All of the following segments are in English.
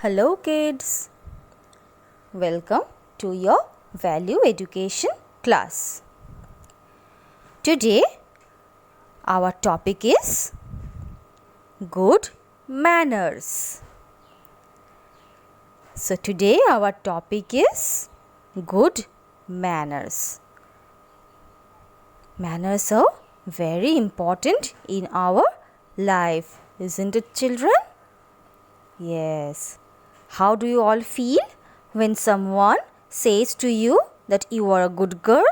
Hello kids, welcome to your value education class. Today our topic is good manners. So today our topic is good manners. Manners are very important in our life, isn't it children? Yes. How do you all feel when someone says to you that you are a good girl?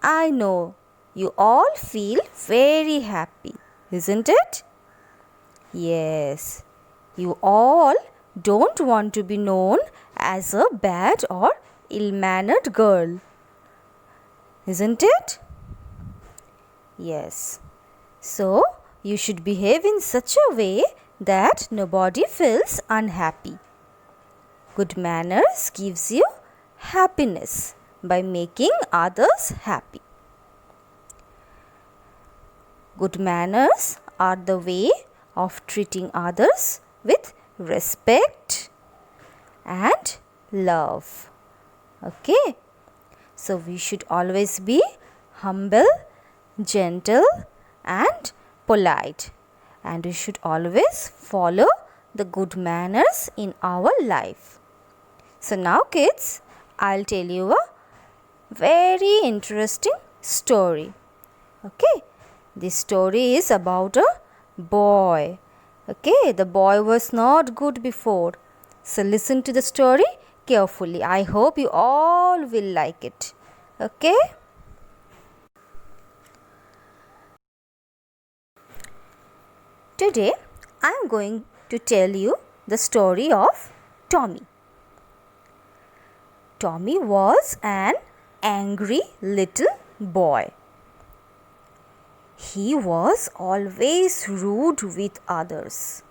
I know you all feel very happy, isn't it? Yes. You all don't want to be known as a bad or ill-mannered girl, isn't it? Yes. So, you should behave in such a way that nobody feels unhappy. Good manners gives you happiness by making others happy. Good manners are the way of treating others with respect and love. Okay? So we should always be humble, gentle and polite. And we should always follow the good manners in our life. So now kids, I'll tell you a very interesting story. Okay, this story is about a boy. Okay, the boy was not good before. So listen to the story carefully. I hope you all will like it. Okay. Today, I am going to tell you the story of Tommy. Tommy was an angry little boy. He was always rude with others.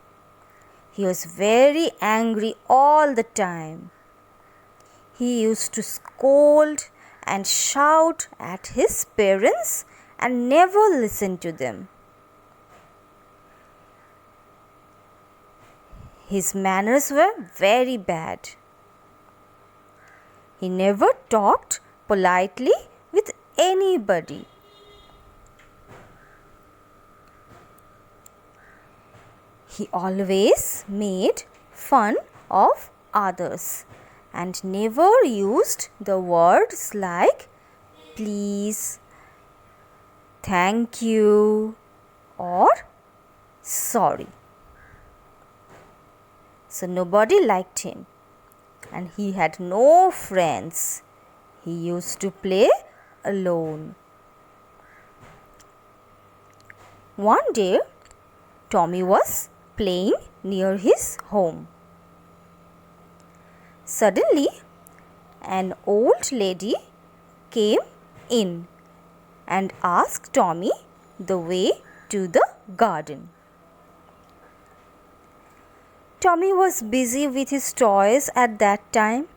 He was very angry all the time. He used to scold and shout at his parents and never listen to them. His manners were very bad. He never talked politely with anybody. He always made fun of others and never used the words like please, thank you or sorry. So nobody liked him and he had no friends. He used to play alone. One day, Tommy was playing near his home. Suddenly, an old lady came in and asked Tommy the way to the garden. Tommy was busy with his toys at that time.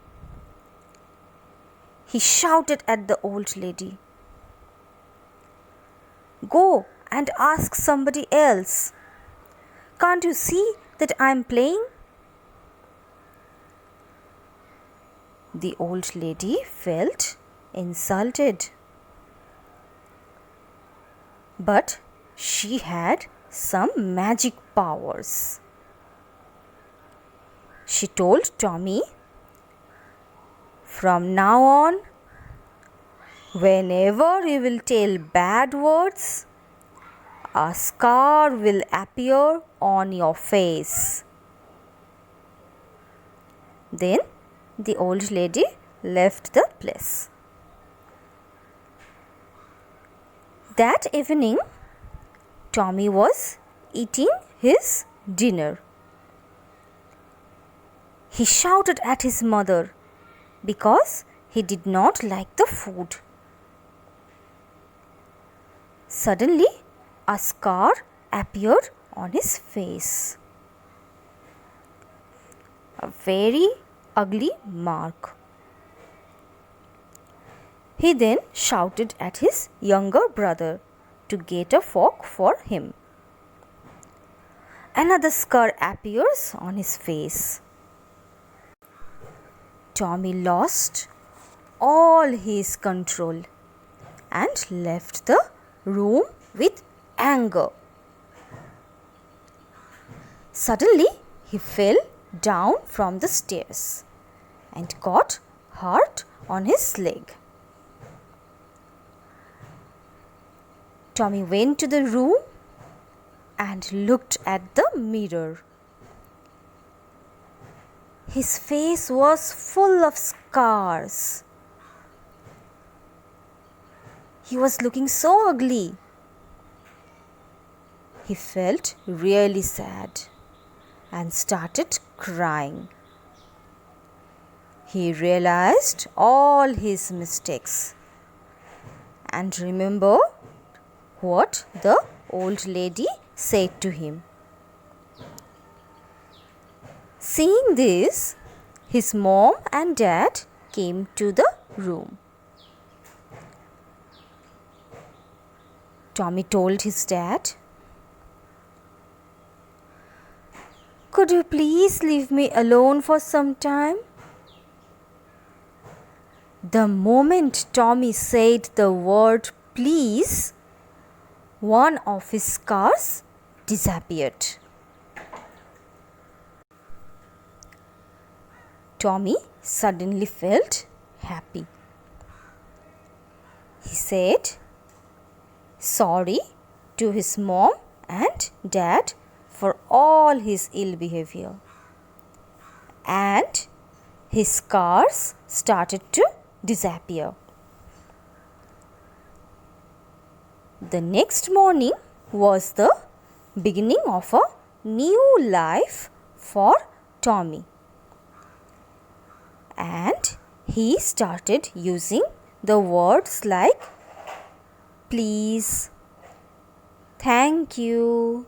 He shouted at the old lady, "Go and ask somebody else. Can't you see that I am playing?" The old lady felt insulted. But she had some magic powers. She told Tommy, "From now on, whenever you will tell bad words, a scar will appear on your face." Then the old lady left the place. That evening, Tommy was eating his dinner. He shouted at his mother because he did not like the food. Suddenly, a scar appeared on his face. A very ugly mark. He then shouted at his younger brother to get a fork for him. another scar appears on his face. Tommy lost all his control and left the room with anger. Suddenly, he fell down from the stairs and got hurt on his leg. Tommy went to the room and looked at the mirror. His face was full of scars. He was looking so ugly. He felt really sad and started crying. He realized all his mistakes and remembered what the old lady said to him. Seeing this, his mom and dad came to the room. Tommy told his dad, "Could you please leave me alone for some time?" The moment Tommy said the word please, one of his scars disappeared. Tommy suddenly felt happy. He said sorry to his mom and dad for all his ill behavior, and his scars started to disappear. The next morning was the beginning of a new life for Tommy, and he started using the words like please, thank you,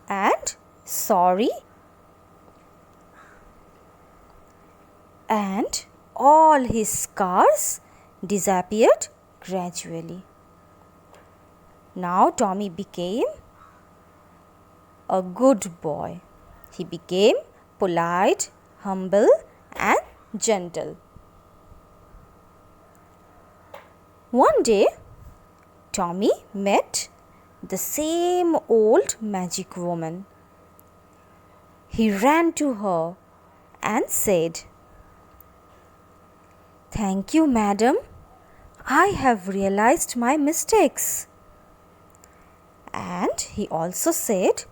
and sorry, and all his scars disappeared gradually. Now Tommy became a good boy. He became polite, humble, and gentle. One day, Tommy met the same old magic woman. He ran to her and said, "Thank you, madam. I have realized my mistakes." And he also said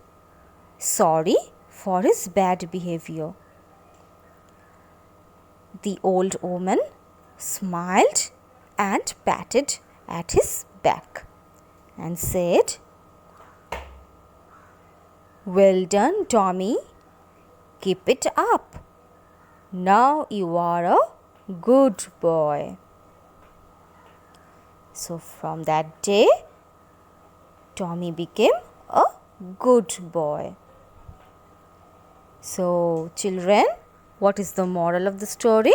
sorry for his bad behavior. The old woman smiled and patted at his back and said, "Well done, Tommy. Keep it up. Now you are a good boy." So from that day, Tommy became a good boy. So children, what is the moral of the story?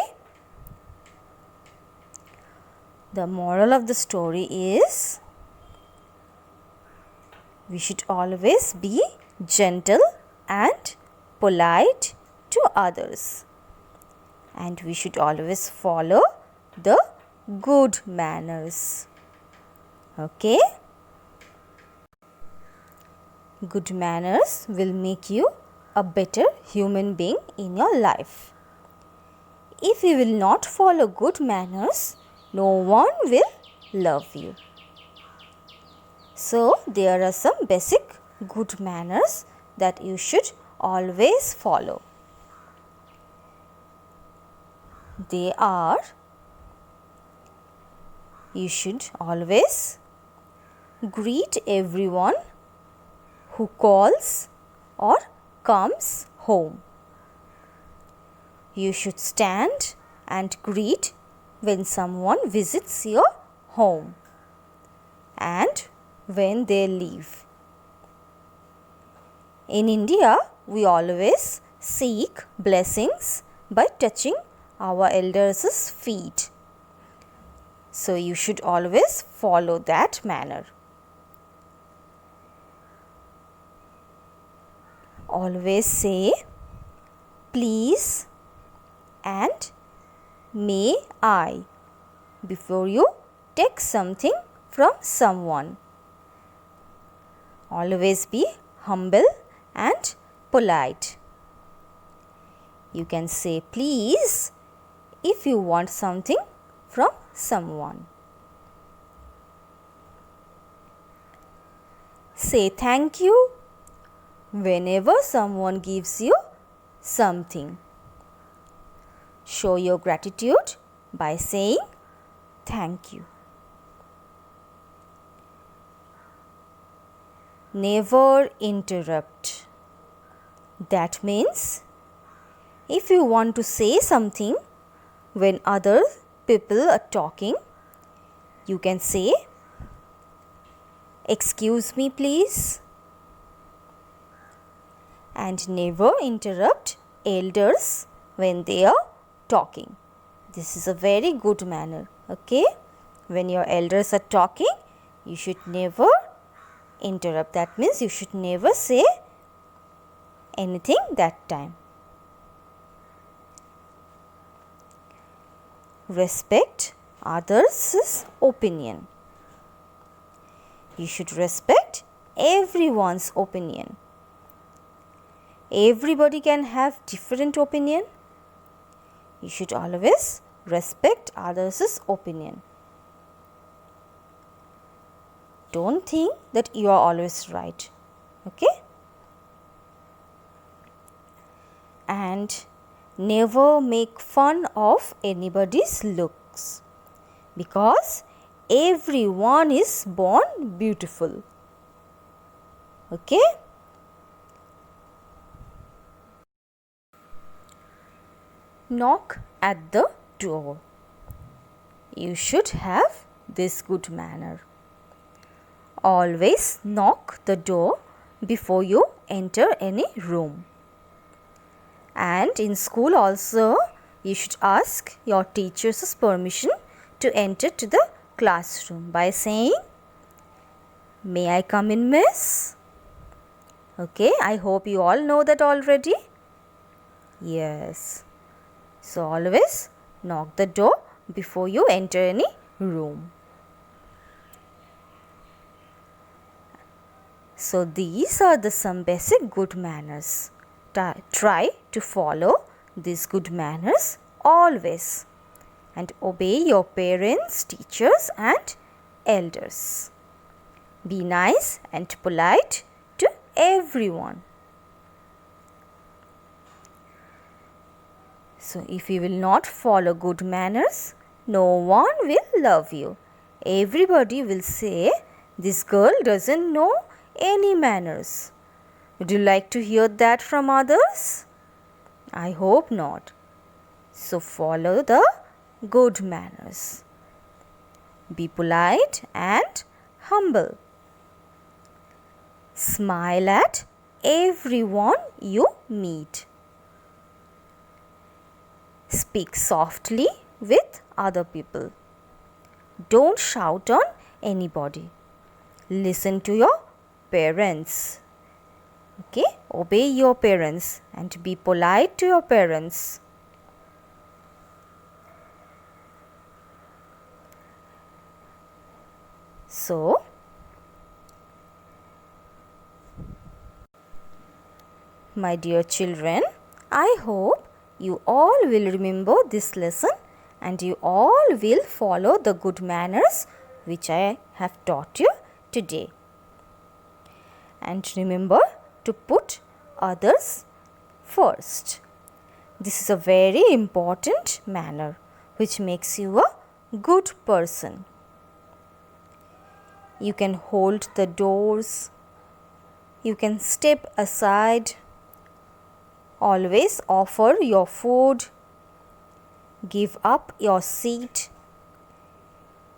The moral of the story is we should always be gentle and polite to others, and we should always follow the good manners. Okay? Good manners will make you a better human being in your life. If you will not follow good manners, no one will love you. So, there are some basic good manners that you should always follow. They are: you should always greet everyone who calls or comes home. You should stand and greet when someone visits your home and when they leave. In India, we always seek blessings by touching our elders' feet. So you should always follow that manner. always say please and may I before you take something from someone. Always be humble and polite. You can say please if you want something from someone. Say thank you whenever someone gives you something. Show your gratitude by saying thank you. Never interrupt. That means if you want to say something when other people are talking, you can say, excuse me please, and never interrupt elders when they are talking. This is a very good manner. Okay, when your elders are talking, you should never interrupt. That means you should never say anything that time. Respect others' opinion. You should respect everyone's opinion. Everybody can have different opinion. You should always respect others' opinion. Don't think that you are always right. Okay? And never make fun of anybody's looks, because everyone is born beautiful. Okay? Knock at the door. You should have this good manner. Always knock the door before you enter any room. And in school also, you should ask your teacher's permission to enter to the classroom by saying, may I come in, miss? Okay, I hope you all know that already. Yes. So always knock the door before you enter any room. So these are some basic good manners. Try to follow these good manners always and obey your parents, teachers and elders. Be nice and polite to everyone. So if you will not follow good manners, no one will love you. Everybody will say, this girl doesn't know any manners. Would you like to hear that from others? I hope not. So follow the good manners. Be polite and humble. Smile at everyone you meet. Speak softly with other people. Don't shout on anybody. Listen to your parents. Okay, obey your parents and be polite to your parents. So, my dear children, I hope you all will remember this lesson and you all will follow the good manners which I have taught you today. And remember to put others first. This is a very important manner which makes you a good person. You can hold the doors. You can step aside. Always offer your food. Give up your seat.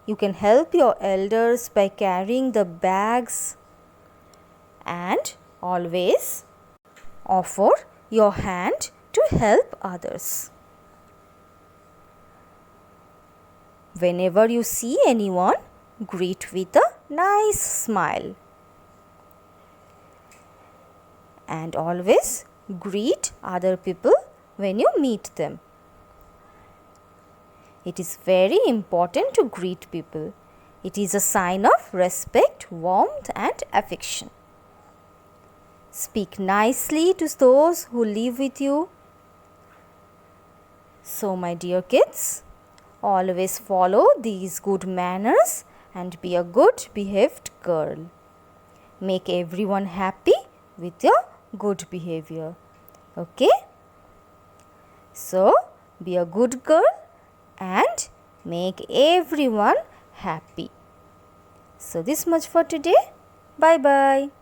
You can help your elders by carrying the bags. And always offer your hand to help others. Whenever you see anyone, greet with a nice smile. and always greet other people when you meet them. It is very important to greet people. It is a sign of respect, warmth, and affection. Speak nicely to those who live with you. So, my dear kids, always follow these good manners and be a good behaved girl. Make everyone happy with your good behavior. Okay? So, be a good girl and make everyone happy. So, this much for today. Bye bye.